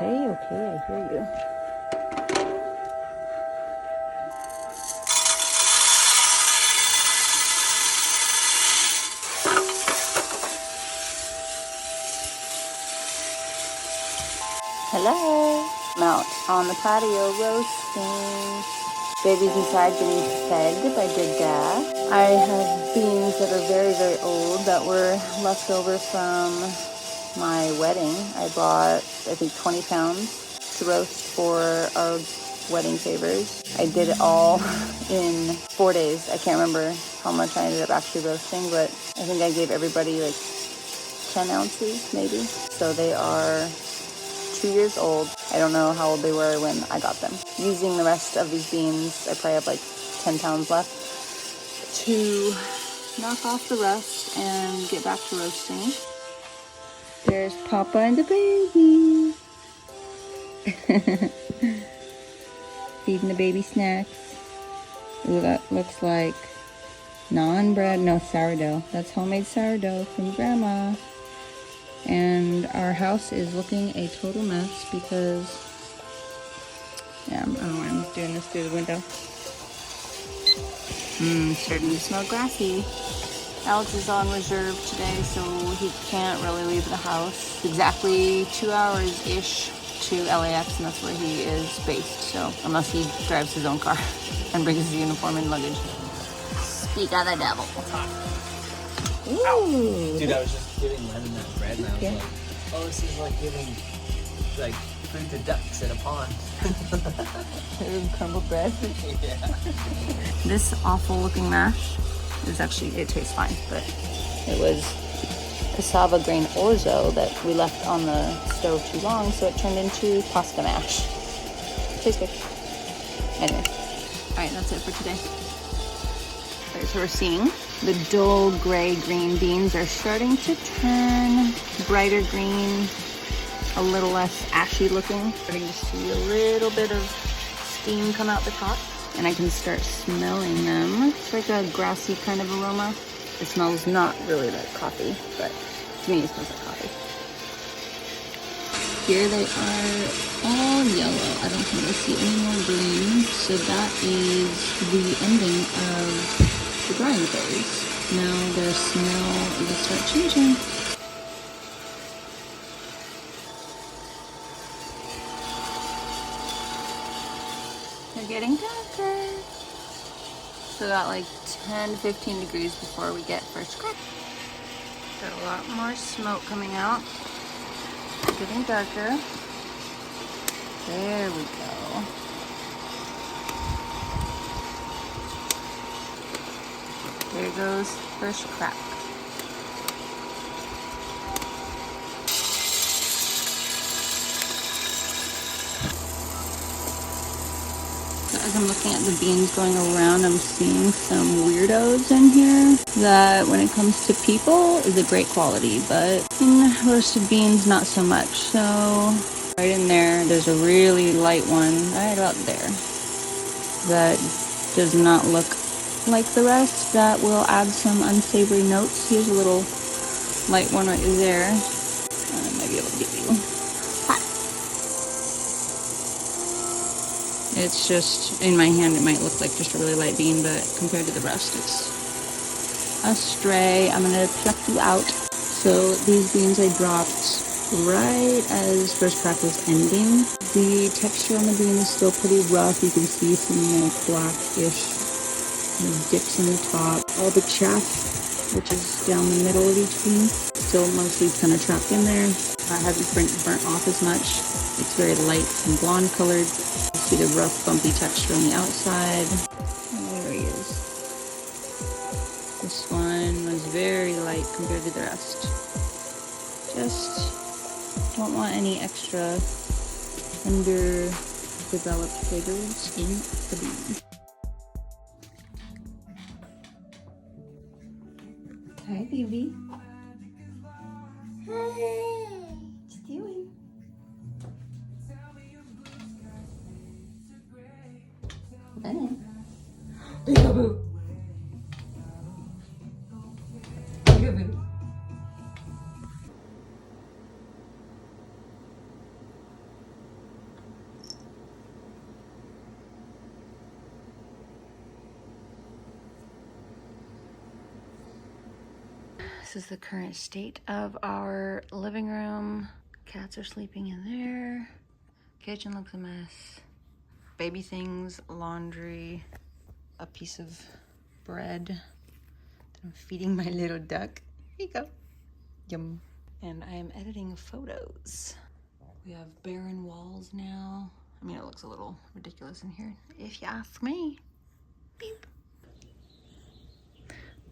Okay, okay, I hear you. Hello. I'm out on the patio roasting. Baby's inside getting fed by Big Dad. I have beans that are very, very old that were left over from my wedding. I bought, I think, 20 pounds to roast for our wedding favors. I did it all in 4 days. I can't remember how much I ended up actually roasting, but I think I gave everybody like 10 ounces maybe. So they are 2 years old. I don't know how old they were when I got them. Using the rest of these beans, I probably have like 10 pounds left to knock off the rest and get back to roasting. There's Papa and the baby. Feeding the baby snacks. Ooh, that looks like naan bread. No, sourdough. That's homemade sourdough from Grandma. And our house is looking a total mess because, yeah, I don't know why I'm doing this through the window. Starting to smell grassy. Alex is on reserve today, so he can't really leave the house. Exactly 2 hours-ish to LAX, and that's where he is based. So, unless he drives his own car and brings his uniform and luggage. Speak of the devil. Ooh. Dude, I was just giving Lemon that bread, and I was like, oh, this is like giving, like, food to ducks at a pond. Crumbled bread. Yeah. This awful looking mash is actually, it tastes fine, but it was cassava grain orzo that we left on the stove too long, so it turned into pasta mash. Tastes good. Anyway, all right, that's it for today. All right, so we're seeing the dull gray green beans are starting to turn brighter green, a little less ashy looking. Starting to see a little bit of steam come out the top, and I can start smelling them. It's like a grassy kind of aroma. It smells not really like coffee, but to me it smells like coffee. Here they are all yellow. I don't think I see any more green. So that is the ending of the drying phase. Now their smell will start changing. They're getting darker. So about like 10 to 15 degrees before we get first crack. Got a lot more smoke coming out. Getting darker. There we go. There goes first crack. As I'm looking at the beans going around, I'm seeing some weirdos in here that when it comes to people is a great quality, but in roasted beans, not so much. So right in there, there's a really light one right about there that does not look like the rest. That will add some unsavory notes. Here's a little light one right there. I might be able to get you. It's just, in my hand, it might look like just a really light bean, but compared to the rest, it's a stray. I'm gonna pluck you out. So these beans I dropped right as first crack was ending. The texture on the bean is still pretty rough. You can see some like blackish dips in the top. All the chaff, which is down the middle of each bean, still mostly kind of trapped in there. I haven't burnt off as much. It's very light and blonde colored. See the rough, bumpy texture on the outside. There he is. This one was very light compared to the rest. Just don't want any extra underdeveloped flavors in the bean. Hi, baby. Hi. What you doing? Peekaboo. Peekaboo. This is the current state of our living room. Cats are sleeping in there. Kitchen looks a mess. Baby things, laundry, a piece of bread that I'm feeding my little duck. Here you go. Yum. And I am editing photos. We have barren walls now. I mean, it looks a little ridiculous in here, if you ask me. Beep.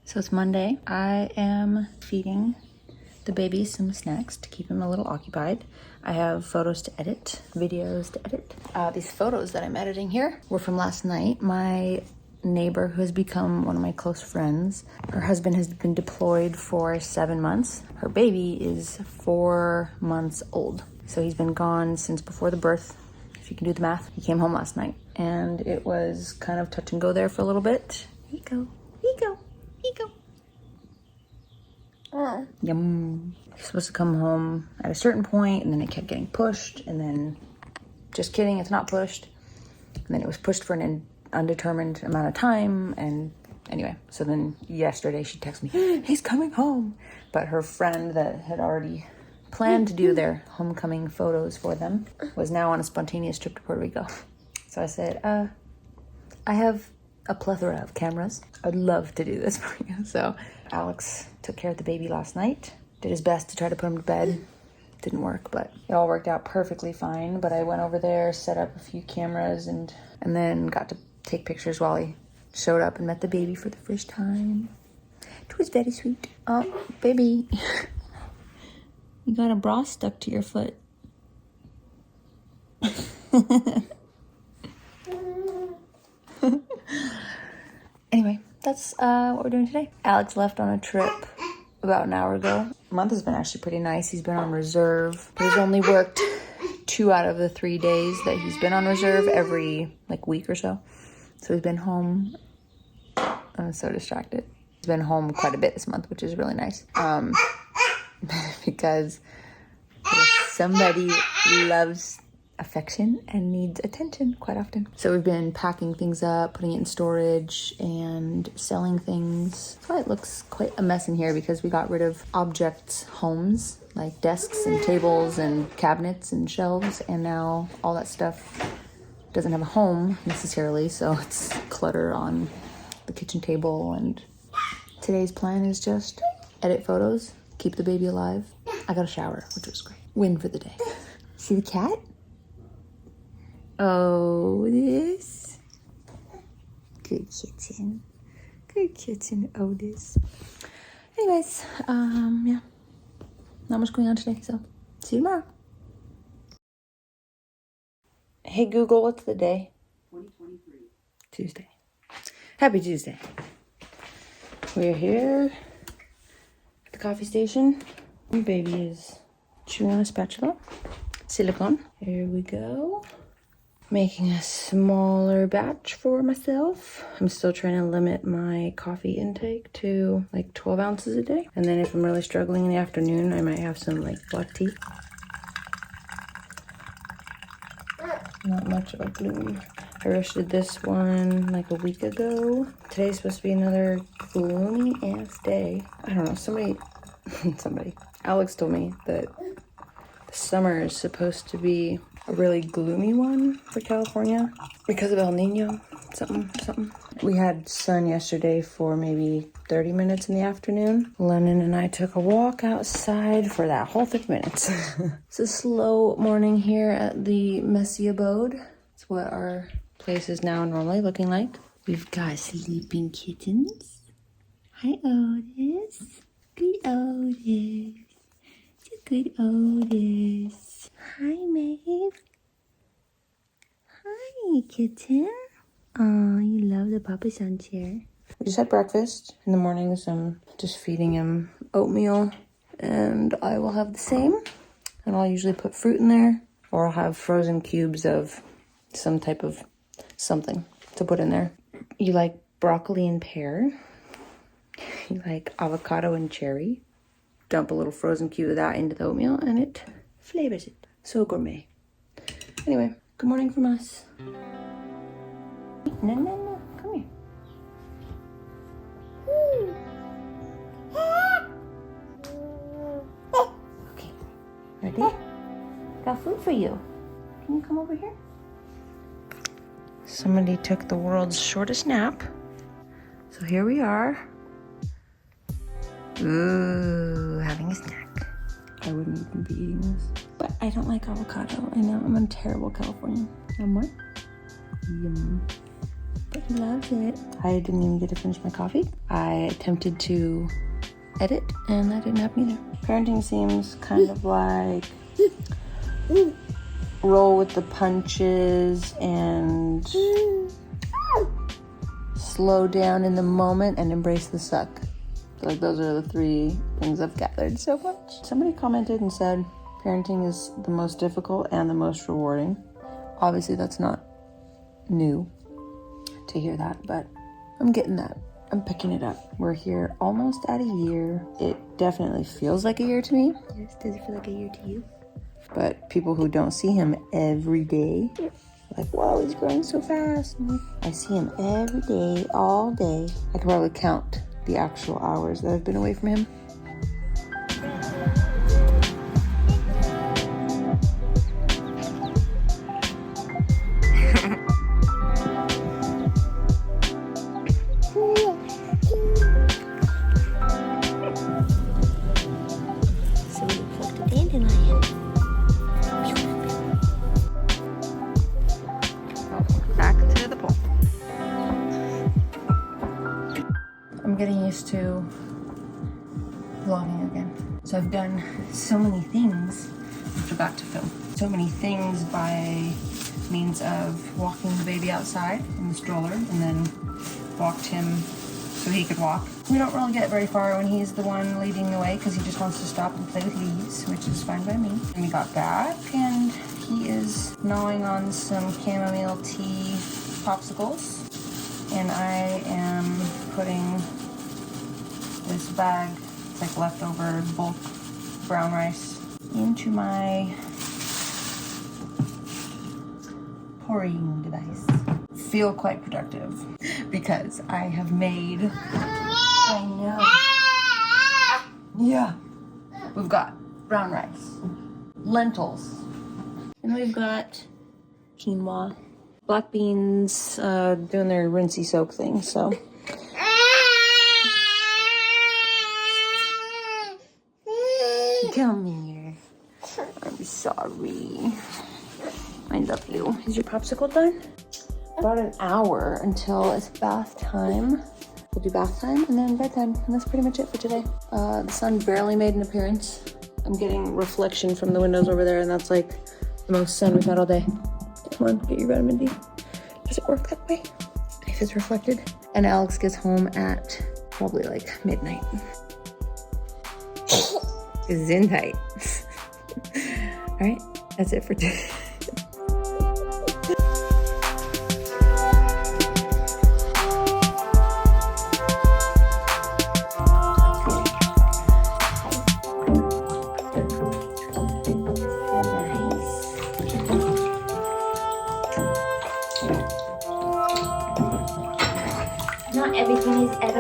So it's Monday. I am feeding the baby some snacks to keep him a little occupied. I have photos to edit, videos to edit. These photos that I'm editing here were from last night. My neighbor, who has become one of my close friends, her husband has been deployed for 7 months. Her baby is 4 months old. So he's been gone since before the birth, if you can do the math. He came home last night and it was kind of touch and go there for a little bit. Here you go, here you go, here you go. Yum. He's supposed to come home at a certain point, and then it kept getting pushed, and then, just kidding, it's not pushed. And then it was pushed for an undetermined amount of time, and anyway, so then yesterday she texted me, he's coming home. But her friend that had already planned to do their homecoming photos for them was now on a spontaneous trip to Puerto Rico. So I said, I have a plethora of cameras. I'd love to do this for you. So Alex took care of the baby last night, did his best to try to put him to bed. Didn't work, but it all worked out perfectly fine. But I went over there, set up a few cameras, and then got to take pictures while he showed up and met the baby for the first time. It was very sweet. Oh, baby, you got a bra stuck to your foot. Anyway, that's what we're doing today. Alex left on a trip about an hour ago. Month has been actually pretty nice. He's been on reserve. He's only worked 2 out of the 3 days that he's been on reserve every week or so. So he's been home. I'm so distracted. He's been home quite a bit this month, which is really nice. Because somebody loves affection and needs attention quite often. So we've been packing things up, putting it in storage, and selling things. That's why it looks quite a mess in here, because we got rid of objects, homes, like desks and tables and cabinets and shelves, and now all that stuff doesn't have a home necessarily, so it's clutter on the kitchen table. And today's plan is just edit photos, keep the baby alive. I got a shower, which was great. Win for the day. See the cat? Otis. Good kitten. Good kitten, Otis. Anyways, yeah. Not much going on today, so see you tomorrow. Hey Google, what's the day? 2023. Tuesday. Happy Tuesday. We're here at the coffee station. My baby is chewing on a spatula. Silicone. Here we go. Making a smaller batch for myself. I'm still trying to limit my coffee intake to 12 ounces a day. And then if I'm really struggling in the afternoon, I might have some black tea. Not much of a bloom. I roasted this one a week ago. Today's supposed to be another gloomy ass day. I don't know, somebody. Alex told me that the summer is supposed to be a really gloomy one for California because of El Nino, something. We had sun yesterday for maybe 30 minutes in the afternoon. Lennon and I took a walk outside for that whole 30 minutes. It's a slow morning here at the messy abode. It's what our place is now normally looking like. We've got sleeping kittens. Hi, Otis. Good Otis. It's a good Otis. Hi, Maeve. Hi, kitten. Oh, you love the Papa Sun chair. We just had breakfast. In the mornings, I'm just feeding him oatmeal, and I will have the same. And I'll usually put fruit in there, or I'll have frozen cubes of some type of something to put in there. You like broccoli and pear? You like avocado and cherry? Dump a little frozen cube of that into the oatmeal, and it flavors it. So gourmet. Anyway, good morning from us. No, come here. Ready? Got food for you. Can you come over here? Somebody took the world's shortest nap. So here we are. Ooh, having a snack. I wouldn't even be eating this. But I don't like avocado. I know, I'm a terrible Californian. What? Yum. But he loves it. I didn't even get to finish my coffee. I attempted to edit, and that didn't happen either. Parenting seems kind of like roll with the punches and slow down in the moment and embrace the suck. Like those are the three things I've gathered so much. Somebody commented and said parenting is the most difficult and the most rewarding. Obviously that's not new to hear that, but I'm getting that. I'm picking it up. We're here almost at a year. It definitely feels like a year to me. Yes, does it feel like a year to you? But people who don't see him every day, like, whoa, he's growing so fast. I see him every day, all day. I could probably count the actual hours that I've been away from him. So we plucked a dandelion. Back to the pole. I'm getting used to vlogging again. So I've done so many things. I forgot to film. So many things by means of walking the baby outside in the stroller and then walked him so he could walk. We don't really get very far when he's the one leading the way because he just wants to stop and play with leaves, which is fine by me. And we got back and he is gnawing on some chamomile tea popsicles. And I am putting this bag, it's like leftover bulk brown rice, into my pouring device. Feel quite productive because I have made, I know. Yeah. We've got brown rice, lentils, and we've got quinoa. Black beans doing their rinsey soak thing, so. Come here. I'm sorry. I love you. Is your popsicle done? About an hour until it's bath time. We'll do bath time and then bedtime, and that's pretty much it for today. The sun barely made an appearance. I'm getting reflection from the windows over there, and that's like the most sun we've had all day. Come on, get your vitamin D. Does it work that way? If it's reflected. And Alex gets home at probably like midnight. Gesundheit. All right, that's it for today. Not everything is edible.